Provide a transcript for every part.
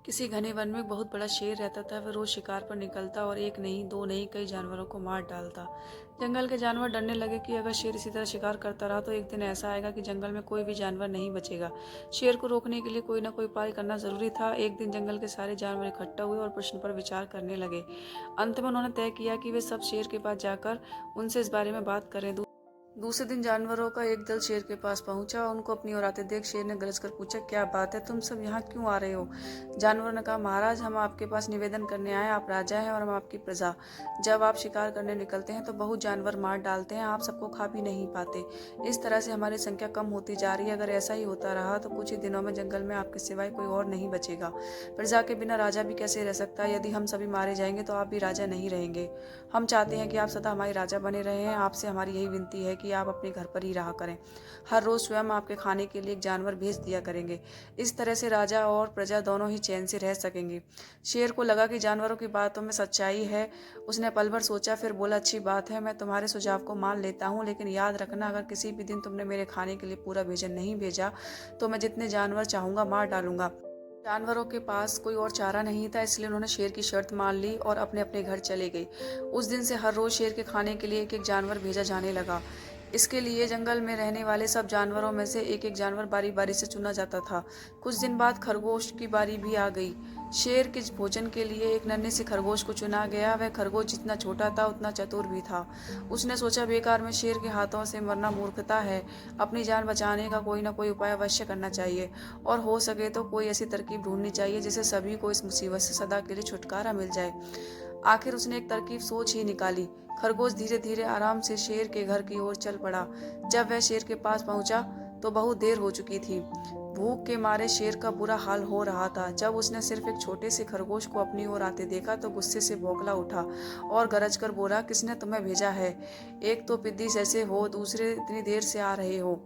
किसी घने वन में एक बहुत बड़ा शेर रहता था। वह रोज शिकार पर निकलता और एक नहीं, दो नहीं, कई जानवरों को मार डालता। जंगल के जानवर डरने लगे कि अगर शेर इसी तरह शिकार करता रहा तो एक दिन ऐसा आएगा कि जंगल में कोई भी जानवर नहीं बचेगा। शेर को रोकने के लिए कोई ना कोई उपाय करना जरूरी था। एक दिन जंगल के सारे जानवर इकट्ठा हुए और प्रश्न पर विचार करने लगे। अंत में उन्होंने तय किया कि वे सब शेर के पास जाकर उनसे इस बारे में बात करें। दूसरे दिन जानवरों का एक दल शेर के पास पहुंचा। उनको अपनी ओर आते देख शेर ने गरज कर पूछा, क्या बात है, तुम सब यहाँ क्यों आ रहे हो? जानवरों ने कहा, महाराज, हम आपके पास निवेदन करने आए। आप राजा हैं और हम आपकी प्रजा। जब आप शिकार करने निकलते हैं तो बहुत जानवर मार डालते हैं, आप सबको खा भी नहीं पाते। इस तरह से हमारी संख्या कम होती जा रही है। अगर ऐसा ही होता रहा तो कुछ ही दिनों में जंगल में आपके सिवाय कोई और नहीं बचेगा। प्रजा के बिना राजा भी कैसे रह सकता है? यदि हम सभी मारे जाएंगे तो आप भी राजा नहीं रहेंगे। हम चाहते हैं कि आप सदा हमारे राजा बने रहे हैं। आपसे हमारी यही विनती है कि आप अपने घर पर ही रहा करें। हर रोज स्वयं आपके खाने के लिए एक जानवर भेज दिया करेंगे। इस तरह से राजा और प्रजा दोनों ही चैन से रह सकेंगे। शेर को लगा कि जानवरों की बातों में सच्चाई है। उसने पल भर सोचा, फिर बोला, अच्छी बात है, मैं तुम्हारे सुझाव को मान लेता हूँ, लेकिन याद रखना, अगर किसी भी दिन तुमने मेरे खाने के लिए पूरा भोजन नहीं भेजा तो मैं जितने जानवर चाहूंगा मार डालूंगा। जानवरों के पास कोई और चारा नहीं था, इसलिए उन्होंने शेर की शर्त मान ली और अपने अपने घर चले गए। उस दिन से हर रोज शेर के खाने के लिए एक एक जानवर भेजा जाने लगा। इसके लिए जंगल में रहने वाले सब जानवरों में से एक एक जानवर बारी बारी से चुना जाता था। कुछ दिन बाद खरगोश की बारी भी आ गई। शेर के भोजन के लिए एक नन्हे से खरगोश को चुना गया। वह खरगोश जितना छोटा था उतना चतुर भी था। उसने सोचा, बेकार में शेर के हाथों से मरना मूर्खता है। अपनी जान बचाने का कोई ना कोई उपाय अवश्य करना चाहिए और हो सके तो कोई ऐसी तरकीब ढूंढनी चाहिए जिससे सभी को इस मुसीबत से सदा के लिए छुटकारा मिल जाए। आखिर उसने एक तरकीब सोच ही निकाली। खरगोश धीरे धीरे आराम से शेर के घर की ओर चल पड़ा। जब वह शेर के पास पहुंचा तो बहुत देर हो चुकी थी। भूख के मारे शेर का बुरा हाल हो रहा था। जब उसने सिर्फ एक छोटे से खरगोश को अपनी ओर आते देखा तो गुस्से से बौखला उठा और गरज कर बोला, किसने तुम्हें भेजा है? एक तो पिद्दी जैसे हो, दूसरे इतनी देर से आ रहे हो।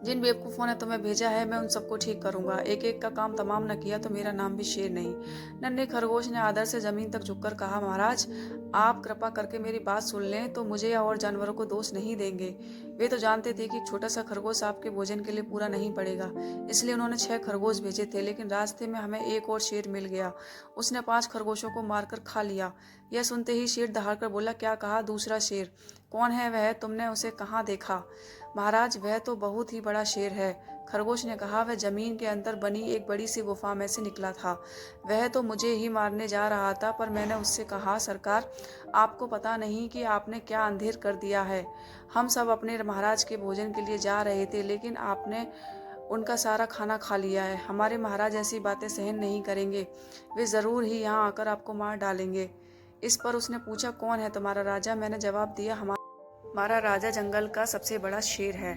जिन बेवकूफ़ों ने तुम्हें भेजा है मैं उन सबको ठीक करूंगा। एक एक का काम तमाम न किया तो मेरा नाम भी शेर नहीं। नन्हे खरगोश ने आदर से जमीन तक झुककर कहा, महाराज, आप कृपा करके मेरी बात सुन लें तो मुझे या और जानवरों को दोष नहीं देंगे। वे तो जानते थे कि एक छोटा सा खरगोश आपके भोजन के लिए पूरा नहीं पड़ेगा, इसलिए उन्होंने 6 खरगोश भेजे थे, लेकिन रास्ते में हमें एक और शेर मिल गया। उसने 5 खरगोशों को मारकर खा लिया। यह सुनते ही शेर दहाड़कर बोला, क्या कहा? दूसरा शेर? कौन है वह? तुमने उसे कहाँ देखा? महाराज, वह तो बहुत ही बड़ा शेर है। खरगोश ने कहा, वह जमीन के अंदर बनी एक बड़ी सी गुफा में से निकला था। वह तो मुझे ही मारने जा रहा था, पर मैंने उससे कहा, सरकार, आपको पता नहीं कि आपने क्या अंधेर कर दिया है। हम सब अपने महाराज के भोजन के लिए जा रहे थे, लेकिन आपने उनका सारा खाना खा लिया है। हमारे महाराज ऐसी बातें सहन नहीं करेंगे। वे जरूर ही यहाँ आकर आपको मार डालेंगे। इस पर उसने पूछा, कौन है तुम्हारा राजा? मैंने जवाब दिया, हमारा राजा जंगल का सबसे बड़ा शेर है।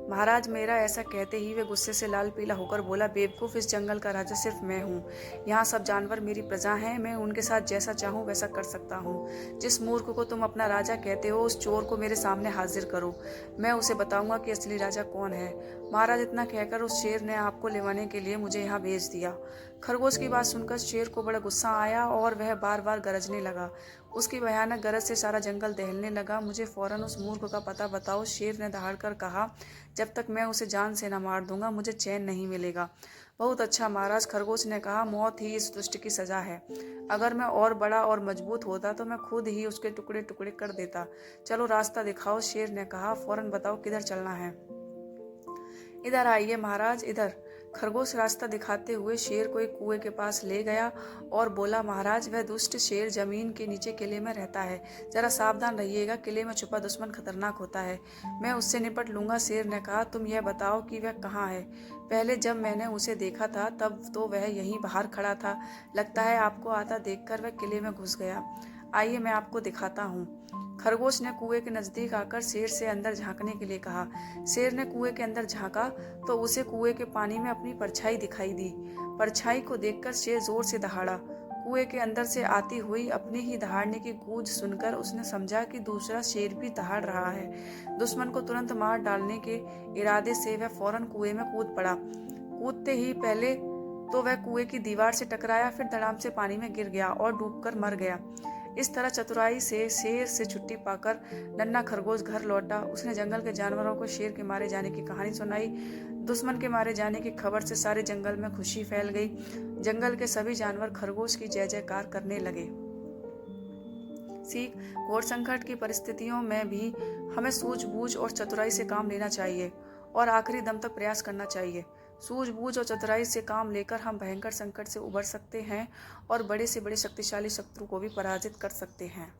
महाराज, मेरा ऐसा कहते ही वे गुस्से से लाल पीला होकर बोला, बेवकूफ, इस जंगल का राजा सिर्फ मैं हूँ। यहाँ सब जानवर मेरी प्रजा हैं। मैं उनके साथ जैसा चाहूँ वैसा कर सकता हूँ। जिस मूर्ख को तुम अपना राजा कहते हो, उस चोर को मेरे सामने हाजिर करो। मैं उसे बताऊंगा कि असली राजा कौन है। महाराज, इतना कहकर उस शेर ने आपको लेवाने के लिए मुझे यहाँ भेज दिया। खरगोश की बात सुनकर शेर को बड़ा गुस्सा आया और वह बार बार गरजने लगा। उसकी भयानक गरज से सारा जंगल दहलने लगा। मुझे फौरन उस मूर्ख का पता बताओ, शेर ने दहाड़कर कहा। जब तक मैं उसे जान से न मार दूंगा मुझे चैन नहीं मिलेगा। बहुत अच्छा महाराज, खरगोश ने कहा, मौत ही इस दुष्ट की सजा है। अगर मैं और बड़ा और मजबूत होता तो मैं खुद ही उसके टुकड़े टुकड़े कर देता। चलो रास्ता दिखाओ, शेर ने कहा। फौरन बताओ किधर चलना है। इधर आइए महाराज, इधर। खरगोश रास्ता दिखाते हुए शेर को एक कुएं के पास ले गया और बोला, महाराज, वह दुष्ट शेर जमीन के नीचे किले में रहता है। जरा सावधान रहिएगा, किले में छुपा दुश्मन खतरनाक होता है। मैं उससे निपट लूंगा। शेर ने कहा, तुम यह बताओ कि वह कहाँ है? पहले जब मैंने उसे देखा था तब तो वह यहीं बाहर खड़ा था। लगता है आपको आता देखकर वह किले में घुस गया। आइए मैं आपको दिखाता हूँ। खरगोश ने कुएं के नजदीक आकर शेर से अंदर झांकने के लिए कहा। शेर ने कुएं के अंदर झांका तो उसे कुएं के पानी में अपनी परछाई दिखाई दी। परछाई को देखकर शेर जोर से दहाड़ा। कुएं के अंदर से आती हुई अपने ही दहाड़ने की गूंज सुनकर उसने समझा कि दूसरा शेर भी दहाड़ रहा है। दुश्मन को तुरंत मार डालने के इरादे से वह फौरन कुएं में कूद पड़ा। कूदते ही पहले तो वह कुएं की दीवार से टकराया, फिर धड़ाम से पानी में गिर गया और डूबकर मर गया। इस तरह चतुराई से शेर से छुट्टी पाकर नन्हा खरगोश घर लौटा। उसने जंगल के जानवरों को शेर के मारे जाने की कहानी सुनाई। दुश्मन के मारे जाने की खबर से सारे जंगल में खुशी फैल गई। जंगल के सभी जानवर खरगोश की जय जयकार करने लगे। सीख, घोर संकट की परिस्थितियों में भी हमें सूझबूझ और चतुराई से काम लेना चाहिए और आखिरी दम तक प्रयास करना चाहिए। सूझबूझ और चतुराई से काम लेकर हम भयंकर संकट से उबर सकते हैं और बड़े से बड़े शक्तिशाली शत्रु को भी पराजित कर सकते हैं।